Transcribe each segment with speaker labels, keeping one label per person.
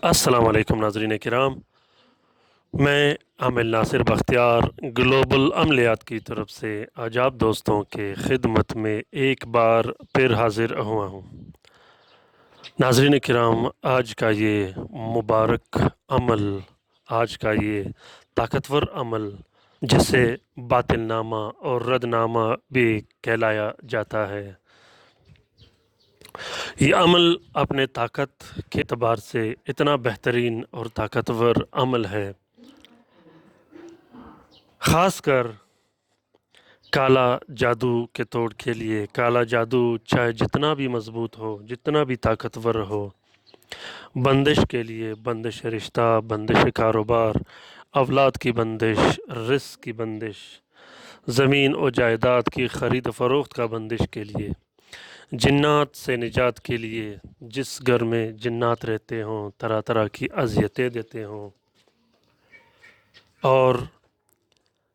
Speaker 1: السلام علیکم ناظرین کرام، میں عامل ناصر بختیار گلوبل عملیات کی طرف سے آج آپ دوستوں کے خدمت میں ایک بار پھر حاضر ہوا ہوں۔ ناظرین کرام، آج کا یہ مبارک عمل، آج کا یہ طاقتور عمل جسے باطل نامہ اور رد نامہ بھی کہلایا جاتا ہے، یہ عمل اپنے طاقت کے اعتبار سے اتنا بہترین اور طاقتور عمل ہے، خاص کر کالا جادو کے توڑ کے لیے۔ کالا جادو چاہے جتنا بھی مضبوط ہو، جتنا بھی طاقتور ہو، بندش کے لیے، بندش رشتہ، بندش کاروبار، اولاد کی بندش، رزق کی بندش، زمین و جائیداد کی خرید و فروخت کا بندش کے لیے، جنات سے نجات کے لیے، جس گھر میں جنات رہتے ہوں، طرح طرح کی اذیتیں دیتے ہوں اور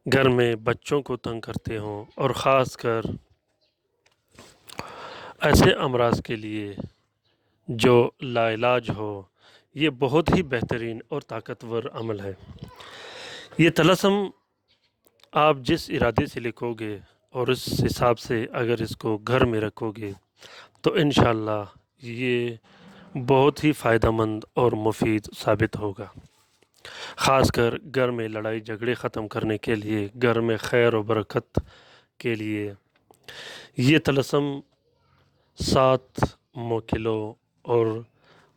Speaker 1: گھر میں بچوں کو تنگ کرتے ہوں، اور خاص کر ایسے امراض کے لیے جو لا علاج ہو، یہ بہت ہی بہترین اور طاقتور عمل ہے۔ یہ طلسم آپ جس ارادے سے لکھو گے اور اس حساب سے اگر اس کو گھر میں رکھو گے تو انشاءاللہ یہ بہت ہی فائدہ مند اور مفید ثابت ہوگا، خاص کر گھر میں لڑائی جھگڑے ختم کرنے کے لیے، گھر میں خیر و برکت کے لیے۔ یہ طلسم 7 موکلوں اور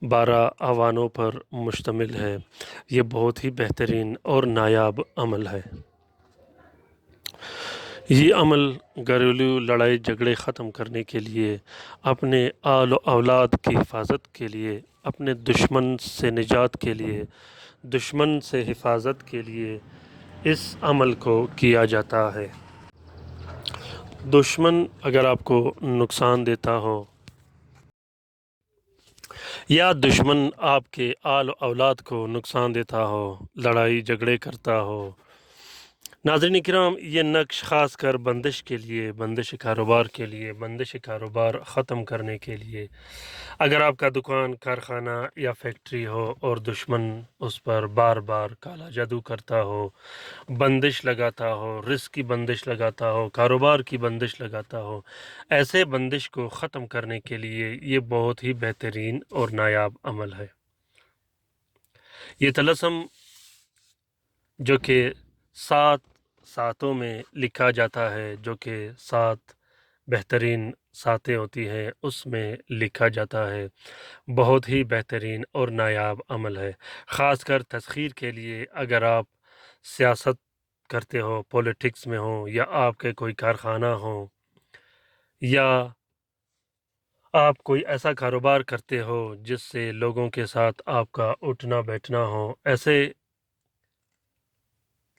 Speaker 1: 12 اوانوں پر مشتمل ہے۔ یہ بہت ہی بہترین اور نایاب عمل ہے۔ یہ عمل گھریلو لڑائی جھگڑے ختم کرنے کے لیے، اپنے آل و اولاد کی حفاظت کے لیے، اپنے دشمن سے نجات کے لیے، دشمن سے حفاظت کے لیے اس عمل کو کیا جاتا ہے۔ دشمن اگر آپ کو نقصان دیتا ہو یا دشمن آپ کے آل و اولاد کو نقصان دیتا ہو، لڑائی جھگڑے کرتا ہو، ناظرین کرام، یہ نقش خاص کر بندش کے لیے، بندش کاروبار کے لیے، بندش کاروبار ختم کرنے کے لیے۔ اگر آپ کا دکان، کارخانہ یا فیکٹری ہو اور دشمن اس پر بار بار کالا جادو کرتا ہو، بندش لگاتا ہو، رزق کی بندش لگاتا ہو، کاروبار کی بندش لگاتا ہو، ایسے بندش کو ختم کرنے کے لیے یہ بہت ہی بہترین اور نایاب عمل ہے۔ یہ طلسم جو کہ 7 ساتوں میں لکھا جاتا ہے، جو کہ 7 بہترین ساتیں ہوتی ہیں، اس میں لکھا جاتا ہے، بہت ہی بہترین اور نایاب عمل ہے۔ خاص کر تسخیر کے لیے، اگر آپ سیاست کرتے ہو، پولیٹکس میں ہو، یا آپ کے کوئی کارخانہ ہو، یا آپ کوئی ایسا کاروبار کرتے ہو جس سے لوگوں کے ساتھ آپ کا اٹھنا بیٹھنا ہو، ایسے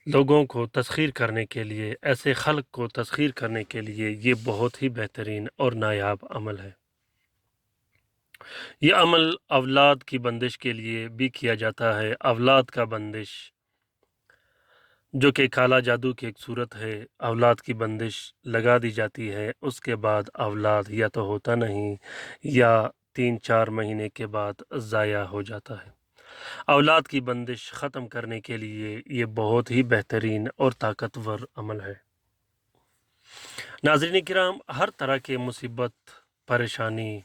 Speaker 1: لوگوں کو تسخیر کرنے کے لیے، ایسے خلق کو تسخیر کرنے کے لیے یہ بہت ہی بہترین اور نایاب عمل ہے۔ یہ عمل اولاد کی بندش کے لیے بھی کیا جاتا ہے۔ اولاد کا بندش جو کہ کالا جادو کی ایک صورت ہے، اولاد کی بندش لگا دی جاتی ہے، اس کے بعد اولاد یا تو ہوتا نہیں یا 3-4 مہینے کے بعد ضائع ہو جاتا ہے۔ اولاد کی بندش ختم کرنے کے لیے یہ بہت ہی بہترین اور طاقتور عمل ہے۔ ناظرین کرام، ہر طرح کے مصیبت، پریشانی،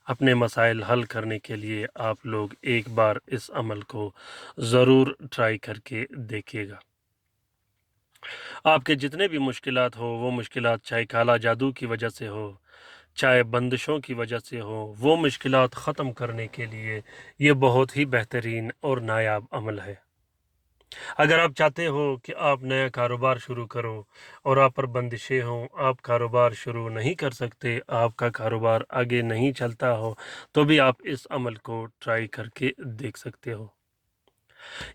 Speaker 1: اپنے مسائل حل کرنے کے لیے آپ لوگ ایک بار اس عمل کو ضرور ٹرائی کر کے دیکھیے گا۔ آپ کے جتنے بھی مشکلات ہو، وہ مشکلات چاہے کالا جادو کی وجہ سے ہو، چاہے بندشوں کی وجہ سے ہو، وہ مشکلات ختم کرنے کے لیے یہ بہت ہی بہترین اور نایاب عمل ہے۔ اگر آپ چاہتے ہو کہ آپ نیا کاروبار شروع کرو اور آپ پر بندشیں ہوں، آپ کاروبار شروع نہیں کر سکتے، آپ کا کاروبار آگے نہیں چلتا ہو، تو بھی آپ اس عمل کو ٹرائی کر کے دیکھ سکتے ہو۔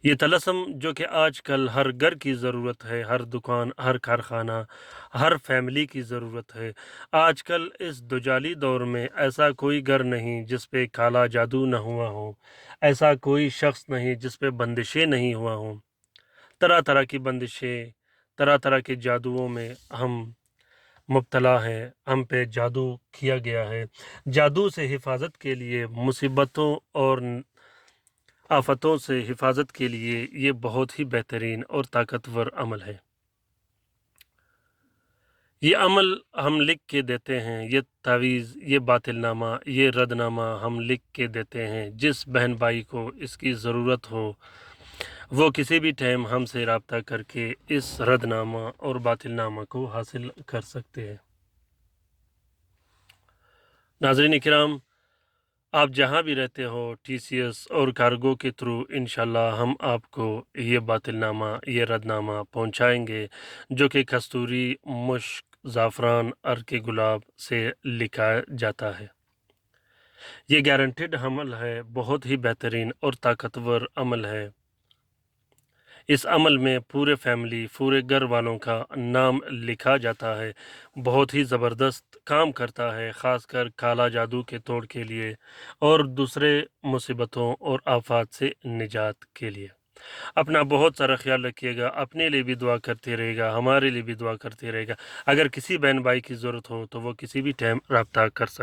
Speaker 1: یہ طلسم جو کہ آج کل ہر گھر کی ضرورت ہے، ہر دکان، ہر کارخانہ، ہر فیملی کی ضرورت ہے۔ آج کل اس دجالی دور میں ایسا کوئی گھر نہیں جس پہ کالا جادو نہ ہوا ہو، ایسا کوئی شخص نہیں جس پہ بندشیں نہیں ہوا ہوں۔ طرح طرح کی بندشیں، طرح طرح کے جادوؤں میں ہم مبتلا ہیں، ہم پہ جادو کیا گیا ہے۔ جادو سے حفاظت کے لیے، مصیبتوں اور آفتوں سے حفاظت کے لیے یہ بہت ہی بہترین اور طاقتور عمل ہے۔ یہ عمل ہم لکھ کے دیتے ہیں، یہ تعویذ، یہ باطل نامہ، یہ رد نامہ ہم لکھ کے دیتے ہیں۔ جس بہن بھائی کو اس کی ضرورت ہو وہ کسی بھی ٹائم ہم سے رابطہ کر کے اس رد نامہ اور باطل نامہ کو حاصل کر سکتے ہیں۔ ناظرین کرام، آپ جہاں بھی رہتے ہو ٹی سی ایس اور کارگو کے تھرو انشاءاللہ ہم آپ کو یہ باطل نامہ، یہ رد نامہ پہنچائیں گے، جو کہ کستوری، مشک، زعفران، عرق گلاب سے لکھا جاتا ہے۔ یہ گارنٹیڈ عمل ہے، بہت ہی بہترین اور طاقتور عمل ہے۔ اس عمل میں پورے فیملی، پورے گھر والوں کا نام لکھا جاتا ہے۔ بہت ہی زبردست کام کرتا ہے، خاص کر کالا جادو کے توڑ کے لیے اور دوسرے مصیبتوں اور آفات سے نجات کے لیے۔ اپنا بہت سارا خیال رکھیے گا، اپنے لیے بھی دعا کرتے رہے گا، ہمارے لیے بھی دعا کرتے رہے گا۔ اگر کسی بہن بھائی کی ضرورت ہو تو وہ کسی بھی ٹائم رابطہ کر سکتے۔